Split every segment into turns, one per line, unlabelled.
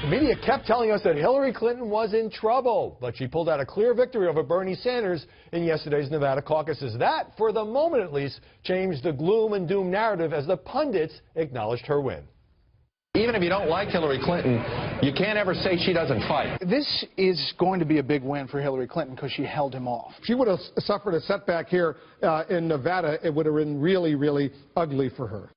Media kept telling us that Hillary Clinton was in trouble, but she pulled out a clear victory over Bernie Sanders in yesterday's Nevada caucuses. That, for the moment at least, changed the gloom and doom narrative as the pundits acknowledged her win.
Even if you don't like Hillary Clinton, you can't ever say she doesn't fight.
This is going to be a big win for Hillary Clinton because she held him off.
If she would have suffered a setback here in Nevada, it would have been really, really ugly for her.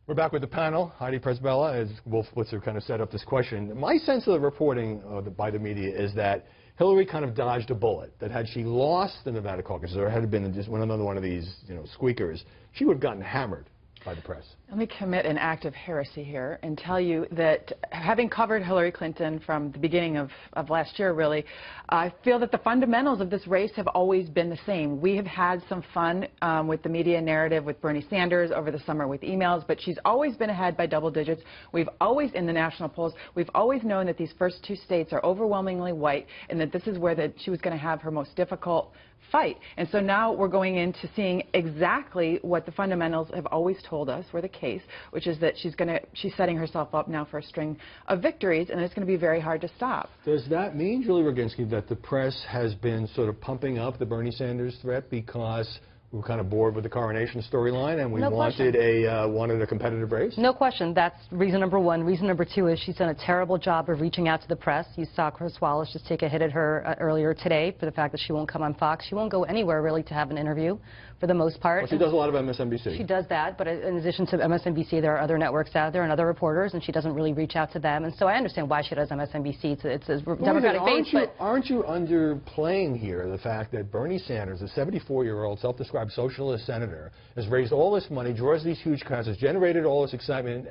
We're back with the panel. Heidi Presbella, as Wolf Blitzer kind of set up this question. My sense of the reporting by the media is that Hillary kind of dodged a bullet, that had she lost the Nevada caucus, or had it been just another one of these, squeakers, she would have gotten hammered by the press.
Let me commit an act of heresy here and tell you that having covered Hillary Clinton from the beginning of last year, really, I feel that the fundamentals of this race have always been the same. We have had some fun with the media narrative with Bernie Sanders over the summer with emails, but she's always been ahead by double digits. We've always, in the national polls, we've always known that these first two states are overwhelmingly white and that this is where she was going to have her most difficult fight. And so now we're going into seeing exactly what the fundamentals have always told us were the case, which is that she's setting herself up now for a string of victories, and it's going to be very hard to stop.
Does that mean, Julie Roginski, that the press has been sort of pumping up the Bernie Sanders threat because we were kind of bored with the coronation storyline and we wanted a competitive race?
No question. That's reason number one. Reason number two is she's done a terrible job of reaching out to the press. You saw Chris Wallace just take a hit at her earlier today for the fact that she won't come on Fox. She won't go anywhere really to have an interview for the most part.
Well, she does a lot of MSNBC.
She does that, but in addition to MSNBC, there are other networks out there and other reporters, and she doesn't really reach out to them. And so I understand why she does MSNBC. It's a Democratic base. But
aren't you underplaying here the fact that Bernie Sanders, a 74-year-old self-described socialist senator, has raised all this money, draws these huge crowds, has generated all this excitement,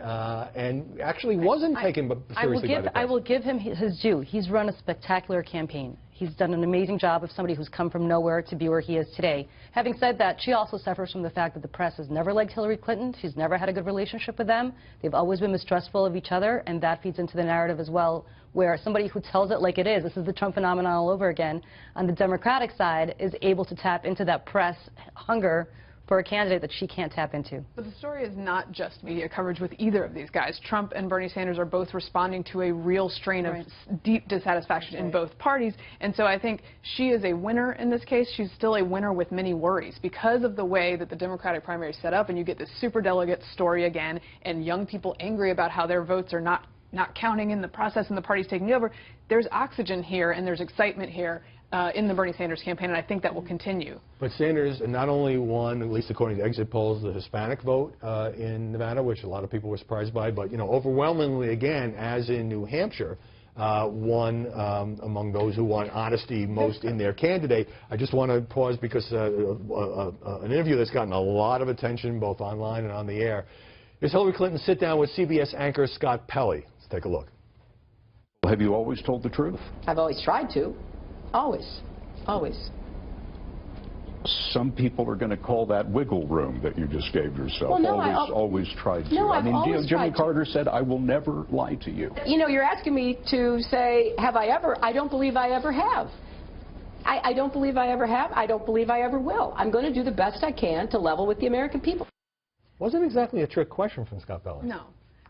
and actually wasn't taken seriously by the press?
I will give him his due. He's run a spectacular campaign. He's done an amazing job of somebody who's come from nowhere to be where he is today. Having said that, she also suffers from the fact that the press has never liked Hillary Clinton. She's never had a good relationship with them. They've always been mistrustful of each other, and that feeds into the narrative as well, where somebody who tells it like it is, this is the Trump phenomenon all over again, on the Democratic side is able to tap into that press hunger for a candidate that she can't tap into.
But the story is not just media coverage with either of these guys. Trump and Bernie Sanders are both responding to a real strain of deep dissatisfaction in both parties. And so I think she is a winner in this case. She's still a winner with many worries because of the way that the Democratic primary is set up, and you get this superdelegate story again, and young people angry about how their votes are not counting in the process and the party's taking over. There's oxygen here and there's excitement here in the Bernie Sanders campaign, and I think that will continue.
But Sanders not only won, at least according to exit polls, the Hispanic vote in Nevada, which a lot of people were surprised by, but overwhelmingly again, as in New Hampshire, won among those who want honesty most in their candidate. I just want to pause because an interview that's gotten a lot of attention both online and on the air is Hillary Clinton's sit-down with CBS anchor Scott Pelley. Let's take a look.
Have you always told the truth?
I've always tried to. Always. Always.
Some people are going to call that wiggle room that you just gave yourself.
Well, no,
always tried to.
No, I've always
Jimmy
tried
Carter said, I will never lie to you.
You know, you're asking me to say, have I ever? I don't believe I ever have. I don't believe I ever have. I don't believe I ever will. I'm going to do the best I can to level with the American people.
Wasn't exactly a trick question from Scott Pelley.
No.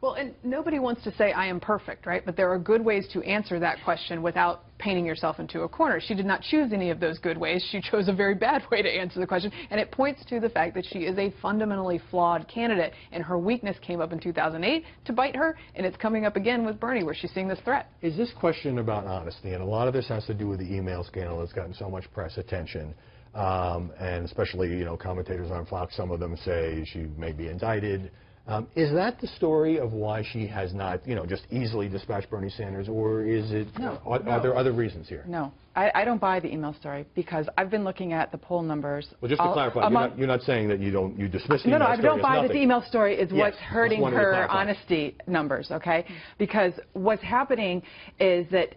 Well, and nobody wants to say I am perfect, right? But there are good ways to answer that question without painting yourself into a corner. She did not choose any of those good ways. She chose a very bad way to answer the question, and it points to the fact that she is a fundamentally flawed candidate, and her weakness came up in 2008 to bite her, and it's coming up again with Bernie, where she's seeing this threat.
Is this question about honesty, and a lot of this has to do with the email scandal that's gotten so much press attention, and especially, commentators on Fox, some of them say she may be indicted. Is that the story of why she has not, just easily dispatched Bernie Sanders, or is it, are there other reasons here?
No. I don't buy the email story because I've been looking at the poll numbers.
Well, just to clarify, you're not saying that you dismiss the email story.
No, I don't buy that the email story is what's hurting her honesty numbers, okay? Because what's happening is that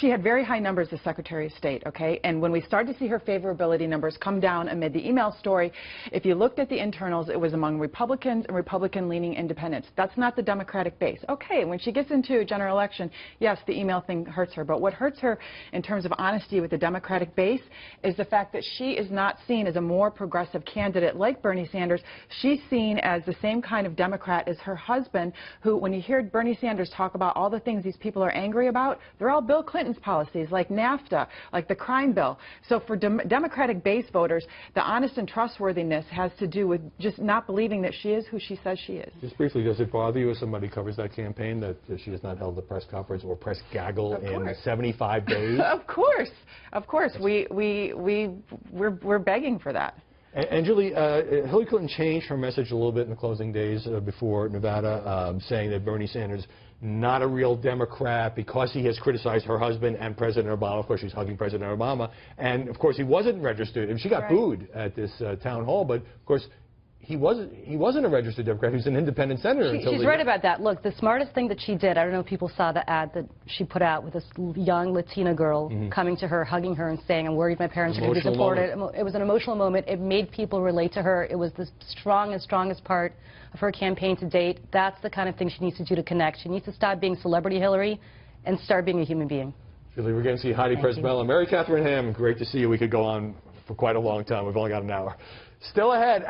she had very high numbers as Secretary of State, okay? And when we started to see her favorability numbers come down amid the email story, if you looked at the internals, it was among Republicans and Republican-leaning independents. That's not the Democratic base. Okay, when she gets into a general election, yes, the email thing hurts her. But what hurts her in terms terms of honesty with the Democratic base is the fact that she is not seen as a more progressive candidate like Bernie Sanders. She's seen as the same kind of Democrat as her husband, who, when you hear Bernie Sanders talk about all the things these people are angry about, they're all Bill Clinton's policies, like NAFTA, like the crime bill. So for Democratic base voters, the honest and trustworthiness has to do with just not believing that she is who she says she is.
Just briefly, does it bother you as somebody who covers that campaign that she has not held a press conference or press gaggle in 75 days?
Of course. Of course. We're begging for that.
And Julie, Hillary Clinton changed her message a little bit in the closing days before Nevada, saying that Bernie Sanders not a real Democrat because he has criticized her husband and President Obama. Of course, she's hugging President Obama. And, of course, he wasn't registered. And she got booed at this town hall. But, of course, he wasn't a registered Democrat. He was an independent senator.
She's right about that. Look, the smartest thing that she did, I don't know if people saw the ad that she put out with this young Latina girl coming to her, hugging her and saying, I'm worried my parents are going to be deported. It was an emotional moment. It made people relate to her. It was the strongest part of her campaign to date. That's the kind of thing she needs to do to connect. She needs to stop being celebrity Hillary and start being a human being.
Julie, we're going to see Heidi Presbella. Mary Catherine Ham, great to see you. We could go on for quite a long time. We've only got an hour. Still ahead.